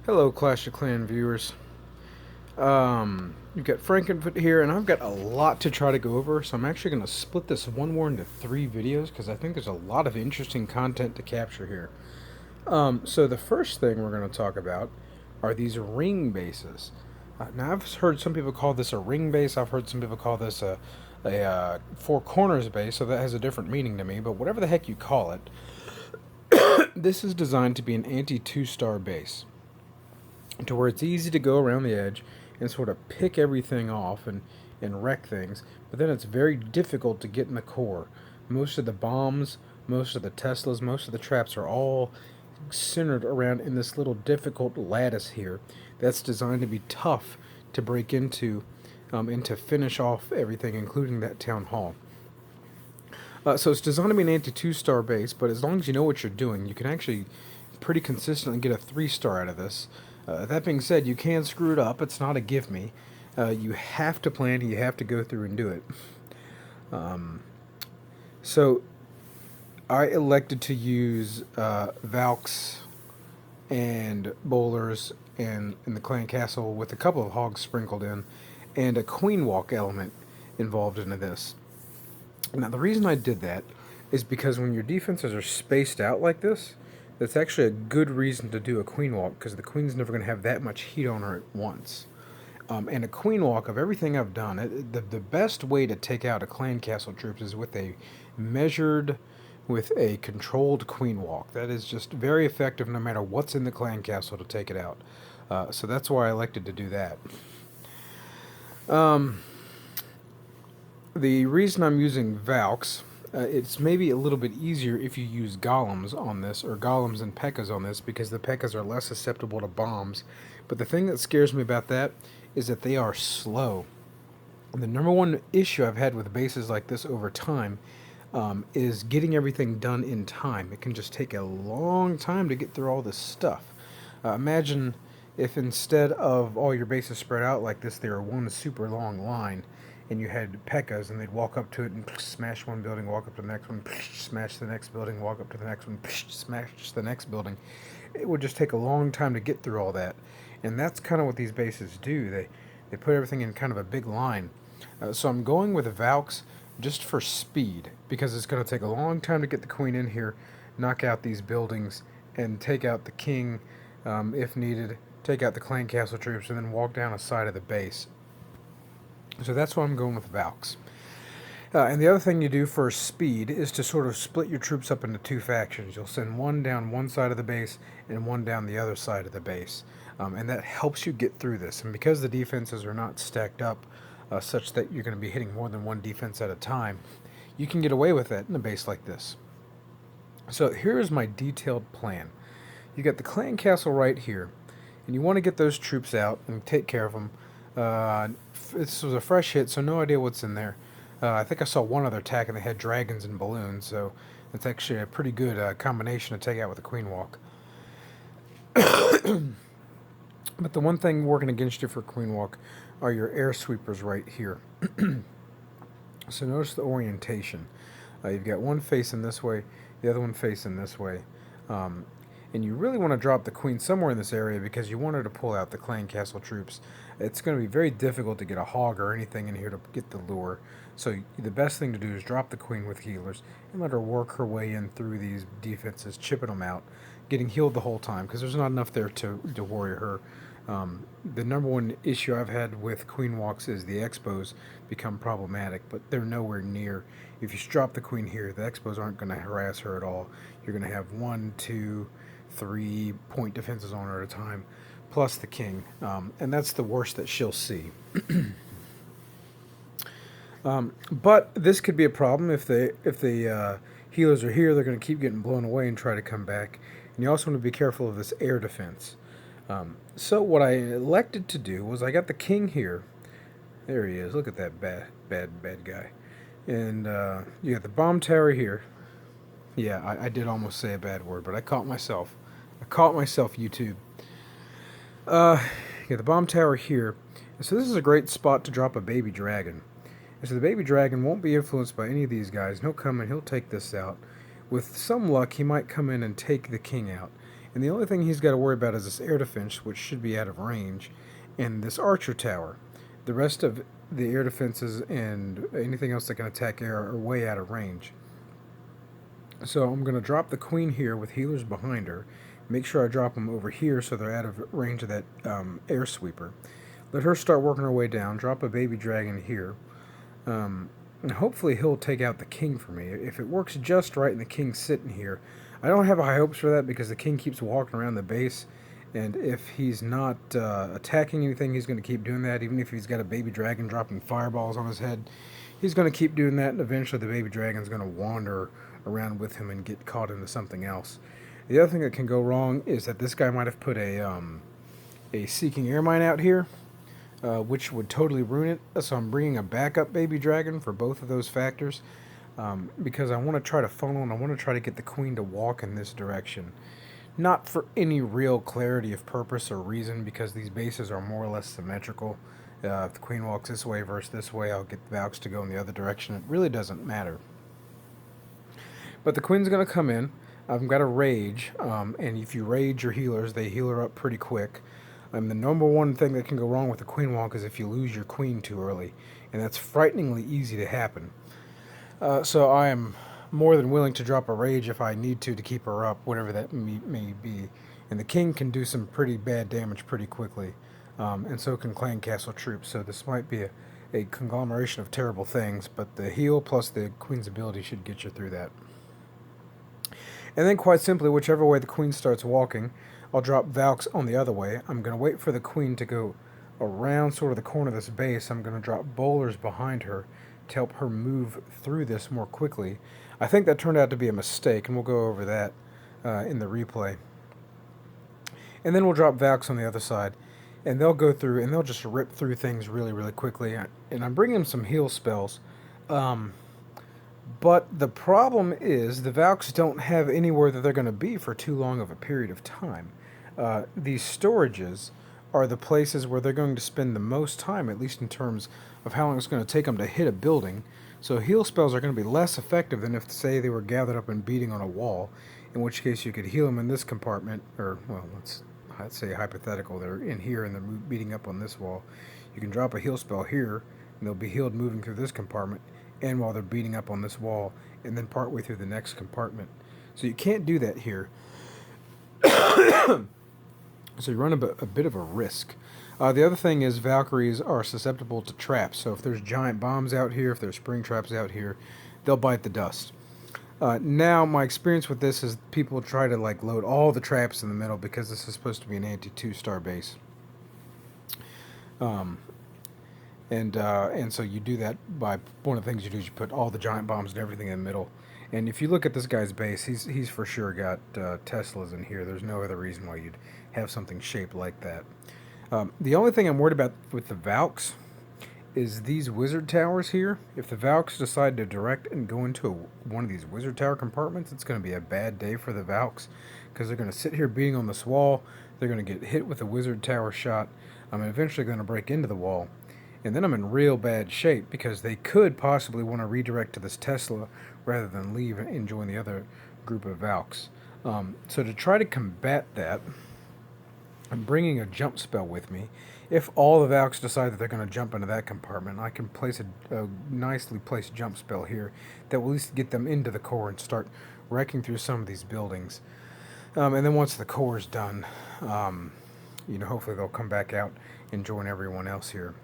Hello, Clash of Clan viewers. You've got Frankenfoot here, and I've got a lot to try to go over, so I'm actually going to split this one war into 3 videos because I think there's a lot of interesting content to capture here. So the first thing we're going to talk about are these ring bases. Now, I've heard some people call this a ring base. I've heard some people call this a four corners base, so that has a different meaning to me. But whatever the heck you call it, this is designed to be an anti-2-star base, to where it's easy to go around the edge and sort of pick everything off and wreck things, but then it's very difficult to get in the core. Most of the bombs, most of the Teslas, most of the traps are all centered around in this little difficult lattice here that's designed to be tough to break into and to finish off everything, including that town hall. So it's designed to be an anti-2-star base, but as long as you know what you're doing, you can actually pretty consistently get a 3-star out of this. That being said, you can screw it up. It's not a give me. You have to plan, you have to go through and do it. So I elected to use Valks and bowlers and in the clan castle with a couple of hogs sprinkled in, and a queen walk element involved into this. Now, the reason I did that is because when your defenses are spaced out like this, that's actually a good reason to do a queen walk, because the queen's never going to have that much heat on her at once. And a queen walk, of everything I've done, the best way to take out a clan castle troops is with a measured, with a controlled queen walk. That is just very effective no matter what's in the clan castle to take it out. So that's why I elected to do that. The reason I'm using Valks, it's maybe a little bit easier if you use golems on this, or golems and P.E.K.K.A.s on this, because the P.E.K.K.A.s are less susceptible to bombs. But the thing that scares me about that is that they are slow. And the number one issue I've had with bases like this over time is getting everything done in time. It can just take a long time to get through all this stuff. Imagine if instead of all your bases spread out like this, they were one super long line, and you had P.E.K.K.A.s, and they'd walk up to it and smash one building, walk up to the next one, smash the next building, walk up to the next one, smash the next building. It would just take a long time to get through all that. And that's kind of what these bases do. They put everything in kind of a big line. So I'm going with Valks just for speed, because it's going to take a long time to get the queen in here, knock out these buildings, and take out the king if needed, take out the clan castle troops, and then walk down a side of the base. So that's why I'm going with Valks. And the other thing you do for speed is to sort of split your troops up into 2 factions. You'll send one down one side of the base and one down the other side of the base. And that helps you get through this. And because the defenses are not stacked up such that you're going to be hitting more than one defense at a time, you can get away with that in a base like this. So here is my detailed plan. You got the clan castle right here, and you want to get those troops out and take care of them. This was a fresh hit, so no idea what's in there. I think I saw one other attack, and they had dragons and balloons, so it's actually a pretty good combination to take out with a queen walk. But the one thing working against you for queen walk are your air sweepers right here. So notice the orientation. You've got one facing this way, the other one facing this way. And you really want to drop the queen somewhere in this area because you want her to pull out the clan castle troops. It's going to be very difficult to get a hog or anything in here to get the lure. So the best thing to do is drop the queen with healers and let her work her way in through these defenses, chipping them out, getting healed the whole time, because there's not enough there to worry her. The number one issue I've had with queen walks is the expos become problematic, but they're nowhere near. If you drop the queen here, the expos aren't going to harass her at all. You're going to have 1, 2, 3 point defenses on her at a time, plus the king, and that's the worst that she'll see. But this could be a problem if the healers are here. They're going to keep getting blown away and try to come back. And you also want to be careful of this air defense. So what I elected to do was I got the king here. There he is. Look at that bad guy. And you got the bomb tower here. Yeah, I did almost say a bad word, but I caught myself. YouTube. You got the bomb tower here. So this is a great spot to drop a baby dragon. And so the baby dragon won't be influenced by any of these guys. And he'll come and he'll take this out. With some luck, he might come in and take the king out. And the only thing he's got to worry about is this air defense, which should be out of range, and this archer tower. The rest of the air defenses and anything else that can attack air are way out of range. So I'm going to drop the queen here with healers behind her. Make sure I drop them over here so they're out of range of that air sweeper. Let her start working her way down. Drop a baby dragon here. And hopefully he'll take out the king for me. If it works just right and the king's sitting here, I don't have high hopes for that because the king keeps walking around the base. And if he's not attacking anything, he's going to keep doing that. Even if he's got a baby dragon dropping fireballs on his head, he's going to keep doing that. And eventually the baby dragon's going to wander around with him and get caught into something else. The other thing that can go wrong is that this guy might have put a seeking air mine out here, which would totally ruin it. So I'm bringing a backup baby dragon for both of those factors, because I want to try to funnel and I want to try to get the queen to walk in this direction. Not for any real clarity of purpose or reason, because these bases are more or less symmetrical. If the queen walks this way versus this way, I'll get the Valks to go in the other direction. It really doesn't matter. But the queen's going to come in. I've got a rage, and if you rage your healers, they heal her up pretty quick. The number one thing that can go wrong with the queen walk is if you lose your queen too early, and that's frighteningly easy to happen. So I am more than willing to drop a rage if I need to keep her up, whatever that may be. And the king can do some pretty bad damage pretty quickly, and so can clan castle troops. So this might be a conglomeration of terrible things, but the heal plus the queen's ability should get you through that. And then quite simply, whichever way the queen starts walking, I'll drop Valks on the other way. I'm going to wait for the queen to go around sort of the corner of this base. I'm going to drop bowlers behind her to help her move through this more quickly. I think that turned out to be a mistake, and we'll go over that in the replay. And then we'll drop Valks on the other side, and they'll go through, and they'll just rip through things really, really quickly. And I'm bringing them some heal spells. But the problem is the Valks don't have anywhere that they're going to be for too long of a period of time. These storages are the places where they're going to spend the most time, at least in terms of how long it's going to take them to hit a building. So heal spells are going to be less effective than if, say, they were gathered up and beating on a wall, in which case you could heal them in this compartment, or, well, let's say hypothetical, they're in here and they're beating up on this wall. You can drop a heal spell here, and they'll be healed moving through this compartment, and while they're beating up on this wall, and then partway through the next compartment. So you can't do that here. So you run a bit of a risk. The other thing is Valkyries are susceptible to traps. So if there's giant bombs out here, if there's spring traps out here, they'll bite the dust. Now, my experience with this is people try to load all the traps in the middle because this is supposed to be an anti-2-star base. And so you do that by, one of the things you do is you put all the giant bombs and everything in the middle. And if you look at this guy's base, he's for sure got Teslas in here. There's no other reason why you'd have something shaped like that. The only thing I'm worried about with the Valks is these wizard towers here. If the Valks decide to direct and go into one of these wizard tower compartments, it's going to be a bad day for the Valks, because they're going to sit here beating on this wall. They're going to get hit with a wizard tower shot. I'm eventually going to break into the wall. And then I'm in real bad shape, because they could possibly want to redirect to this Tesla rather than leave and join the other group of Valks. So to try to combat that, I'm bringing a jump spell with me. If all the Valks decide that they're going to jump into that compartment, I can place a nicely placed jump spell here that will at least get them into the core and start wrecking through some of these buildings. And then once the core is done, hopefully they'll come back out and join everyone else here.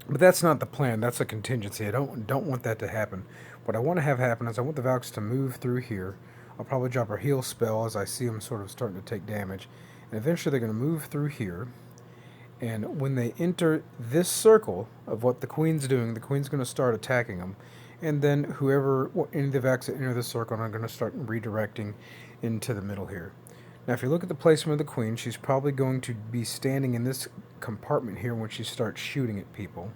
But that's not the plan. That's a contingency. I don't want that to happen. What I want to have happen is I want the Valks to move through here. I'll probably drop a heal spell as I see them sort of starting to take damage. And eventually they're going to move through here. And when they enter this circle of what the Queen's doing, the Queen's going to start attacking them. And then any of the Valks that enter this circle are going to start redirecting into the middle here. Now if you look at the placement of the Queen, she's probably going to be standing in this compartment here when she starts shooting at people.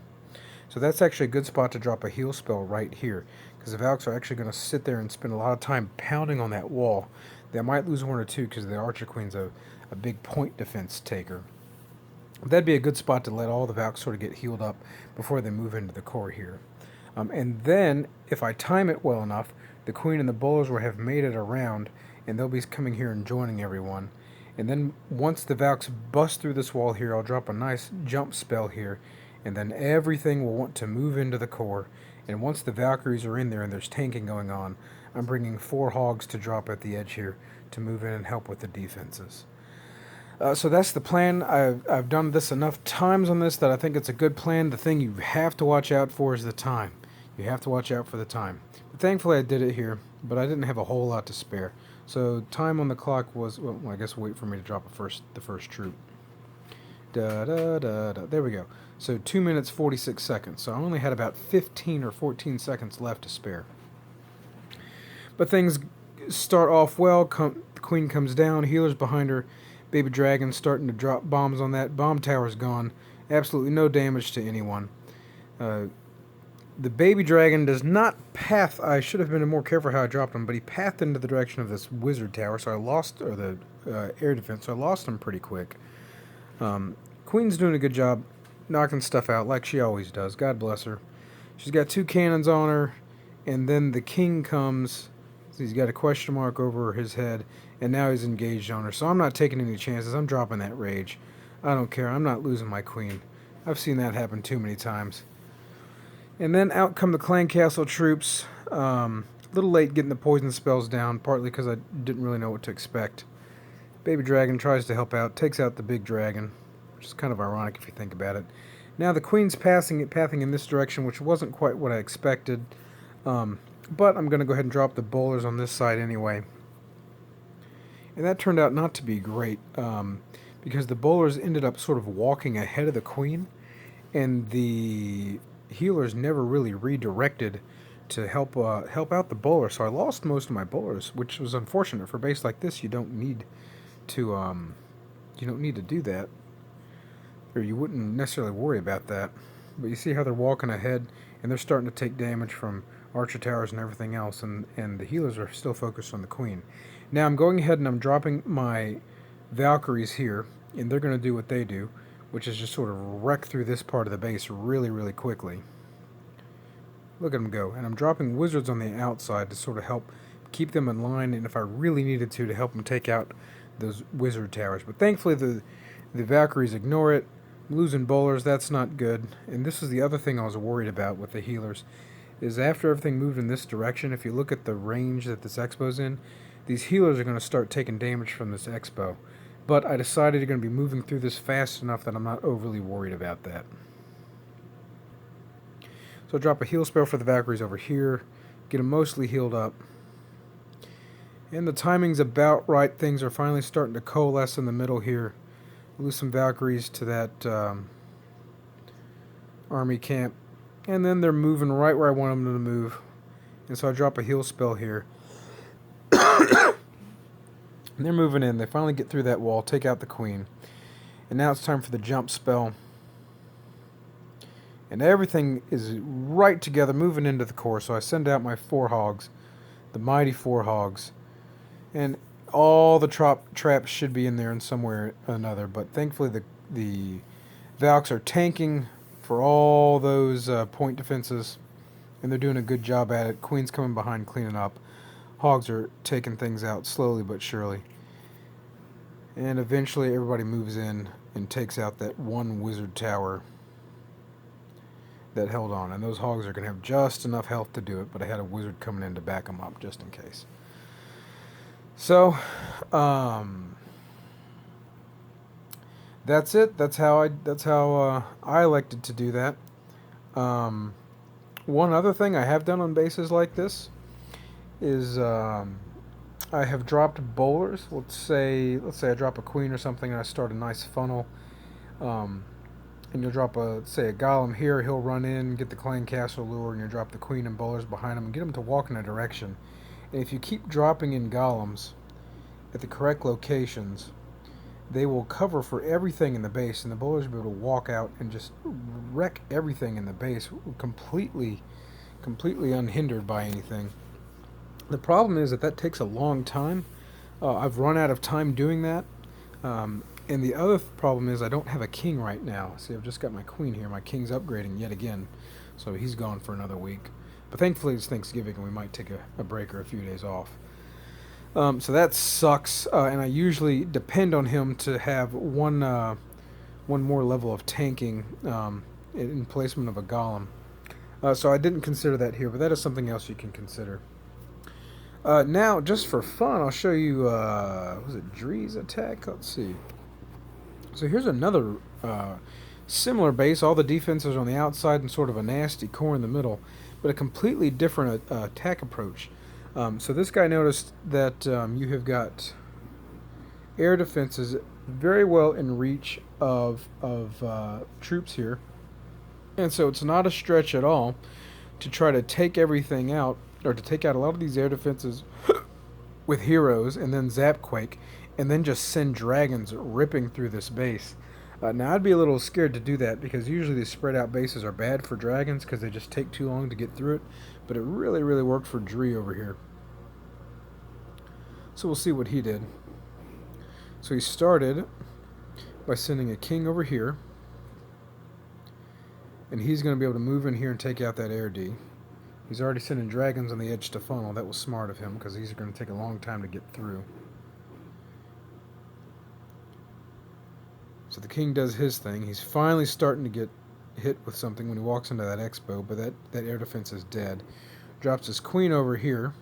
So that's actually a good spot to drop a heal spell right here, because the Valks are actually going to sit there and spend a lot of time pounding on that wall. They might lose one or two because the Archer Queen's a big point defense taker. That'd be a good spot to let all the Valks sort of get healed up before they move into the core here. And then, if I time it well enough, the Queen and the Bowlers will have made it around, and they'll be coming here and joining everyone. And then once the Valks bust through this wall here, I'll drop a nice jump spell here, and then everything will want to move into the core. And once the Valkyries are in there and there's tanking going on, I'm bringing 4 hogs to drop at the edge here to move in and help with the defenses. So that's the plan. I've done this enough times on this that I think it's a good plan. The thing you have to watch out for is the time. You have to watch out for the time. But thankfully I did it here, but I didn't have a whole lot to spare. So time on the clock was, well, I guess wait for me to drop the first troop. There we go. So 2 minutes 46 seconds. So I only had about 15 or 14 seconds left to spare. But things start off well. The queen comes down, healers behind her. Baby dragon starting to drop bombs on that. Bomb tower's gone. Absolutely no damage to anyone. The baby dragon does not path. I should have been more careful how I dropped him, but he pathed into the direction of this wizard tower, so I lost, or the air defense, so I lost him pretty quick. Queen's doing a good job knocking stuff out like she always does. God bless her. She's got 2 cannons on her, and then the king comes. He's got a question mark over his head, and now he's engaged on her. So I'm not taking any chances. I'm dropping that rage. I don't care. I'm not losing my queen. I've seen that happen too many times. And then out come the clan castle troops. A little late getting the poison spells down, partly because I didn't really know what to expect. Baby dragon tries to help out, takes out the big dragon, which is kind of ironic if you think about it. Now the queen's pathing in this direction, which wasn't quite what I expected. But I'm going to go ahead and drop the bowlers on this side anyway. And that turned out not to be great, because the bowlers ended up sort of walking ahead of the queen, and the healers never really redirected to help out the bowler. So I lost most of my bowlers, which was unfortunate. For a base like this, you don't need to do that, or you wouldn't necessarily worry about that. But you see how they're walking ahead, and they're starting to take damage from archer towers and everything else, and the healers are still focused on the queen. Now I'm going ahead and I'm dropping my Valkyries here, and they're going to do what they do, which is just sort of wreck through this part of the base really, really quickly. Look at them go. And I'm dropping wizards on the outside to sort of help keep them in line, and if I really needed to help them take out those wizard towers. But thankfully the Valkyries ignore it. I'm losing bowlers, that's not good. And this is the other thing I was worried about with the healers, is after everything moved in this direction, if you look at the range that this expo's in, these healers are going to start taking damage from this expo. But I decided you're going to be moving through this fast enough that I'm not overly worried about that. So I'll drop a heal spell for the Valkyries over here, get them mostly healed up. And the timing's about right. Things are finally starting to coalesce in the middle here. Lose some Valkyries to that army camp. And then they're moving right where I want them to move. And so I drop a heal spell here. And they're moving in. They finally get through that wall, take out the queen. And now it's time for the jump spell. And everything is right together, moving into the core. So I send out my 4 hogs, the mighty 4 hogs. And all the traps should be in there in some way or another. But thankfully the Valks are tanking for all those point defenses, and they're doing a good job at it. Queen's coming behind cleaning up. Hogs are taking things out slowly but surely. And eventually everybody moves in and takes out that one wizard tower that held on. And those hogs are going to have just enough health to do it, but I had a wizard coming in to back them up just in case. So, that's it. That's how I elected to do that. One other thing I have done on bases like this is I have dropped bowlers. Let's say I drop a queen or something, and I start a nice funnel. And you'll drop let's say a golem here. He'll run in, get the clan castle lure, and you drop the queen and bowlers behind him and get them to walk in a direction. And if you keep dropping in golems at the correct locations, they will cover for everything in the base, and the bowlers will be able to walk out and just wreck everything in the base completely unhindered by anything. The problem is that takes a long time. I've run out of time doing that. And the other problem is I don't have a king right now. See, I've just got my queen here. My king's upgrading yet again, so he's gone for another week. But thankfully it's Thanksgiving, and we might take a break or a few days off. So that sucks, and I usually depend on him to have one more level of tanking in placement of a golem. So I didn't consider that here, but that is something else you can consider. Now, just for fun, I'll show you, was it Dree's attack? Let's see. So here's another similar base. All the defenses are on the outside and sort of a nasty core in the middle, but a completely different attack approach. So this guy noticed that you have got air defenses very well in reach of troops here, and so it's not a stretch at all to try to take everything out, or to take out a lot of these air defenses with heroes, and then Zapquake, and then just send dragons ripping through this base. Now, I'd be a little scared to do that because usually these spread out bases are bad for dragons because they just take too long to get through it, but it really, really worked for Dree over here. So we'll see what he did. So he started by sending a king over here, and he's going to be able to move in here and take out that air D. He's already sending dragons on the edge to funnel. That was smart of him because these are going to take a long time to get through. So the king does his thing. He's finally starting to get hit with something when he walks into that expo, but that air defense is dead. Drops his queen over here.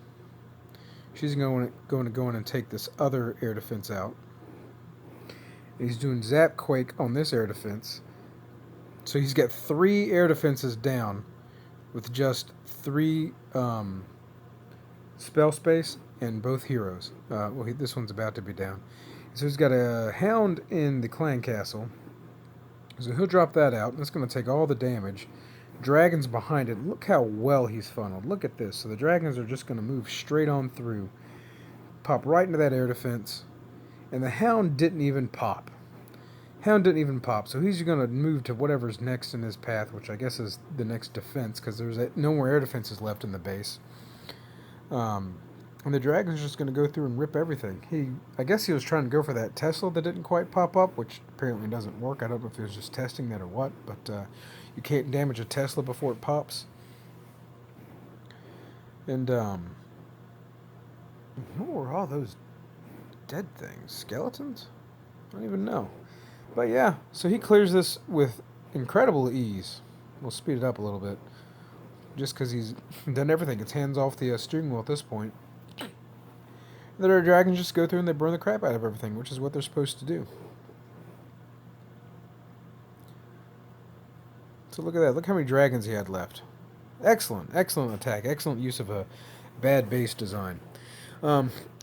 She's going to go in and take this other air defense out. He's doing Zapquake on this air defense. So he's got 3 air defenses down with just 3 spell space and both heroes. This one's about to be down. So he's got a hound in the clan castle. So he'll drop that out. That's going to take all the damage. Dragons behind it. Look how well he's funneled. Look at this. So the dragons are just going to move straight on through. Pop right into that air defense. And the hound didn't even pop. So he's going to move to whatever's next in his path, which I guess is the next defense, because there's no more air defenses left in the base. And the dragon's just going to go through and rip everything. I guess he was trying to go for that Tesla that didn't quite pop up, which apparently doesn't work. I don't know if he was just testing that or what, but you can't damage a Tesla before it pops. And what were all those dead things? Skeletons? I don't even know. But yeah, so he clears this with incredible ease. We'll speed it up a little bit, just because he's done everything. It's hands off the steering wheel at this point. The dragons just go through and they burn the crap out of everything, which is what they're supposed to do. So look at that. Look how many dragons he had left. Excellent attack. Excellent use of a bad base design.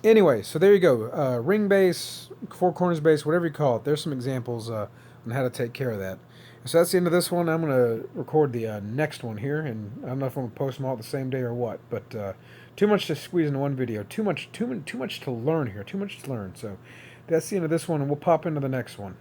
Anyway, so there you go. Ring base, 4 corners base, whatever you call it. There's some examples on how to take care of that. So that's the end of this one. I'm going to record the next one here, and I don't know if I'm going to post them all the same day or what, but too much to squeeze into one video. Too much to learn here. Too much to learn. So that's the end of this one, and we'll pop into the next one.